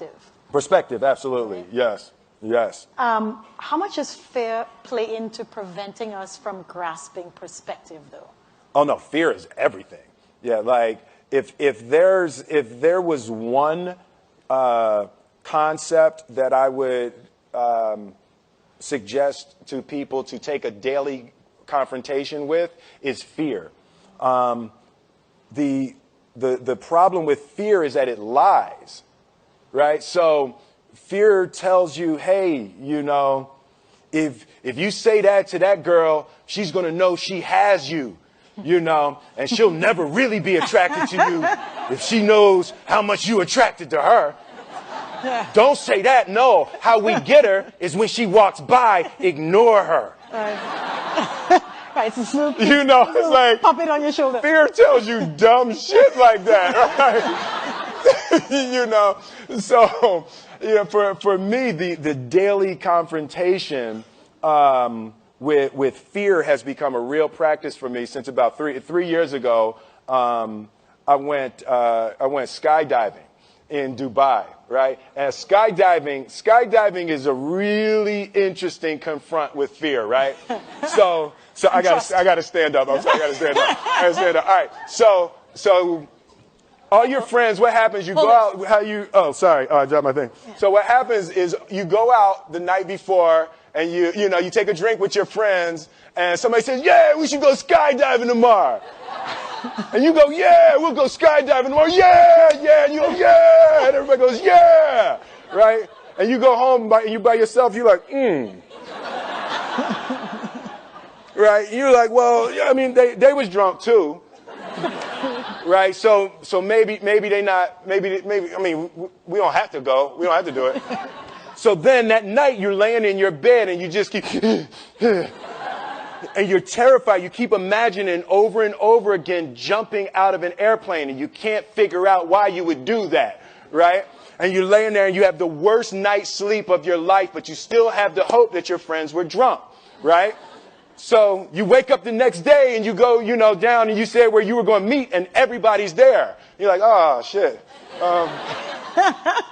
perspective. Perspective, absolutely. Right? Yes, yes. How much does fear play into preventing us from grasping perspective, though? Oh no, fear is everything. Yeah, like if there was one concept that I would suggest to people to take a daily confrontation with, is fear. The problem with fear is that it lies, right? So fear tells you, hey, you know, if you say that to that girl, she's going to know she has you, you know, and she'll never really be attracted to you if she knows how much you attracted to her. Don't say that. No, how we get her is when she walks by, ignore her. Right, it's a you know, it's like pop it on your shoulder. Fear tells you dumb shit like that, right? You know, so you know, for me, the daily confrontation with fear has become a real practice for me since about three years ago. I went skydiving in Dubai, right? And skydiving is a really interesting confront with fear, right? So I gotta stand up. I'm sorry, I gotta stand up. All right. So all your friends, what happens? You go out. Oh, sorry. Oh, I dropped my thing. So what happens is you go out the night before and you know you take a drink with your friends and somebody says, yeah, we should go skydiving tomorrow. And you go, yeah, we'll go skydiving tomorrow. Yeah, yeah. And you go, yeah. And everybody goes, yeah. Right? And you go home and you by yourself. You're like, Right? You're like, well, I mean, they was drunk too. Right? So maybe they not, maybe, I mean, we don't have to go. We don't have to do it. So then that night you're laying in your bed and you just keep, and you're terrified. You keep imagining over and over again jumping out of an airplane and you can't figure out why you would do that. Right? And you're laying there and you have the worst night's sleep of your life, but you still have the hope that your friends were drunk. Right? So you wake up the next day and you go, you know, down and you say where you were going to meet and everybody's there. You're like, oh, shit. All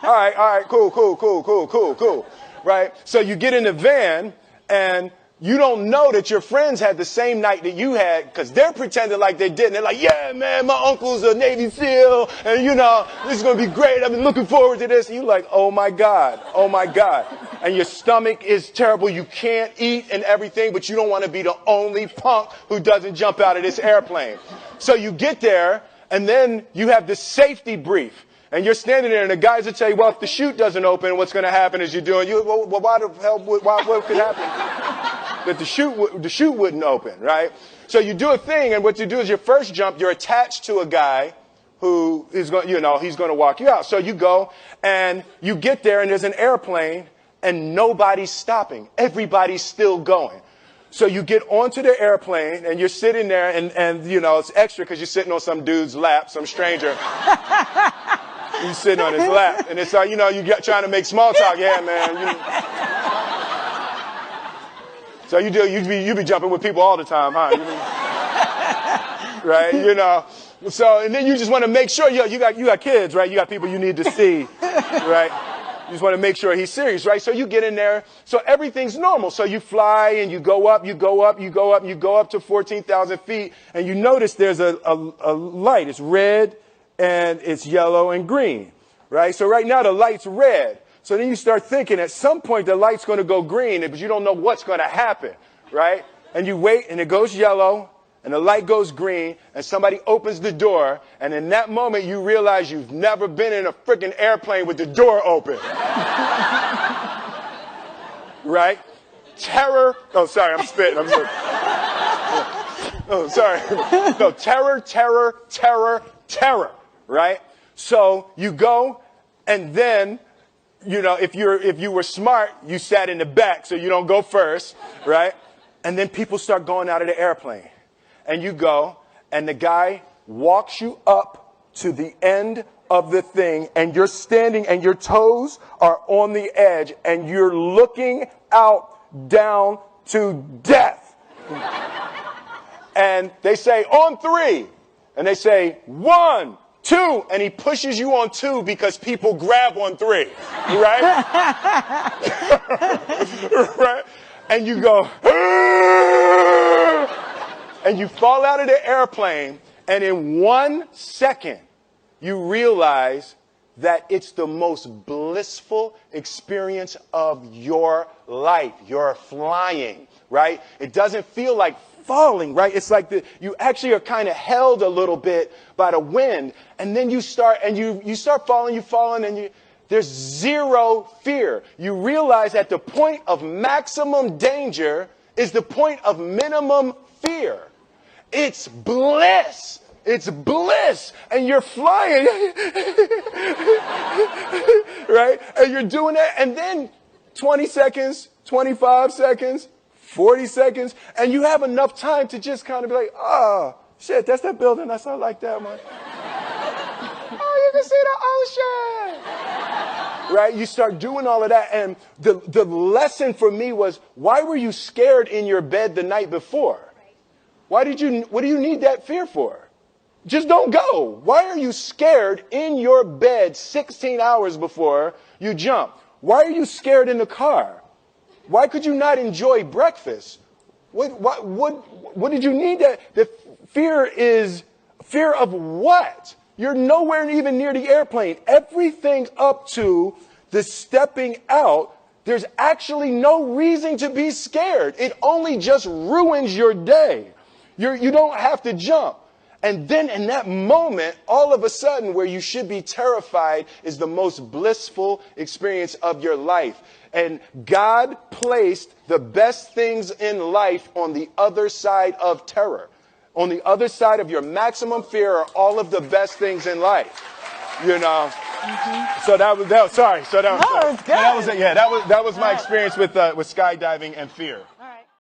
right, cool. Right? So you get in the van and you don't know that your friends had the same night that you had because they're pretending like they didn't. They're like, yeah, man, my uncle's a Navy SEAL and, you know, this is going to be great. I've been looking forward to this. And you're like, oh, my God. And your stomach is terrible. You can't eat and everything, but you don't want to be the only punk who doesn't jump out of this airplane. So you get there and then you have the safety brief. And you're standing there, and the guys will tell you, well, if the chute doesn't open, what's going to happen is you're doing, well, why the hell, what could happen? That the chute wouldn't open, right? So you do a thing, and what you do is your first jump, you're attached to a guy who is going, you know, he's going to walk you out. So you go, and you get there, and there's an airplane, and nobody's stopping. Everybody's still going. So you get onto the airplane, and you're sitting there, and you know, it's extra because you're sitting on some dude's lap, some stranger. You're sitting on his lap, and it's like, you know, trying to make small talk. Yeah, man. So you be jumping with people all the time, huh? Right? You know. So, and then you just want to make sure, you got kids, right? You got people you need to see, right? You just want to make sure he's serious, right? So you get in there. So everything's normal. So you fly and you go up to 14,000 feet, and you notice there's a light. It's red. And it's yellow and green, right? So right now the light's red. So then you start thinking at some point the light's going to go green, but you don't know what's going to happen, right? And you wait and it goes yellow and the light goes green and somebody opens the door. And in that moment you realize you've never been in a freaking airplane with the door open. Right? Terror. Oh, sorry, I'm spitting. Oh, sorry. No, terror. Right? So you go, and then, you know, if you were smart, you sat in the back so you don't go first, right? And then people start going out of the airplane. And you go, and the guy walks you up to the end of the thing, and you're standing, and your toes are on the edge, and you're looking out down to death. And they say, on three. And they say, 1, 2, and he pushes you on 2 because people grab on 3, right? Right? And you go, and you fall out of the airplane, and in 1 second, you realize that it's the most blissful experience of your life. You're flying, right? It doesn't feel like falling, right? It's like you actually are kind of held a little bit by the wind, and then you start falling, and there's zero fear. You realize that the point of maximum danger is the point of minimum fear. It's bliss. It's bliss. And you're flying. Right? And you're doing that. And then 20 seconds, 25 seconds, 40 seconds. And you have enough time to just kind of be like, oh, shit, that's that building. I saw like that one. Oh, you can see the ocean. Right? You start doing all of that. And the lesson for me was, why were you scared in your bed the night before? What do you need that fear for? Just don't go. Why are you scared in your bed 16 hours before you jump? Why are you scared in the car? Why could you not enjoy breakfast? What did you need that? The fear is fear of what? You're nowhere even near the airplane. Everything up to the stepping out, there's actually no reason to be scared. It only just ruins your day. You don't have to jump. And then in that moment, all of a sudden, where you should be terrified is the most blissful experience of your life. And God placed the best things in life on the other side of terror. On the other side of your maximum fear are all of the best things in life. You know? Mm-hmm. So that was sorry. So that was, no, it was good. That was my experience with skydiving and fear.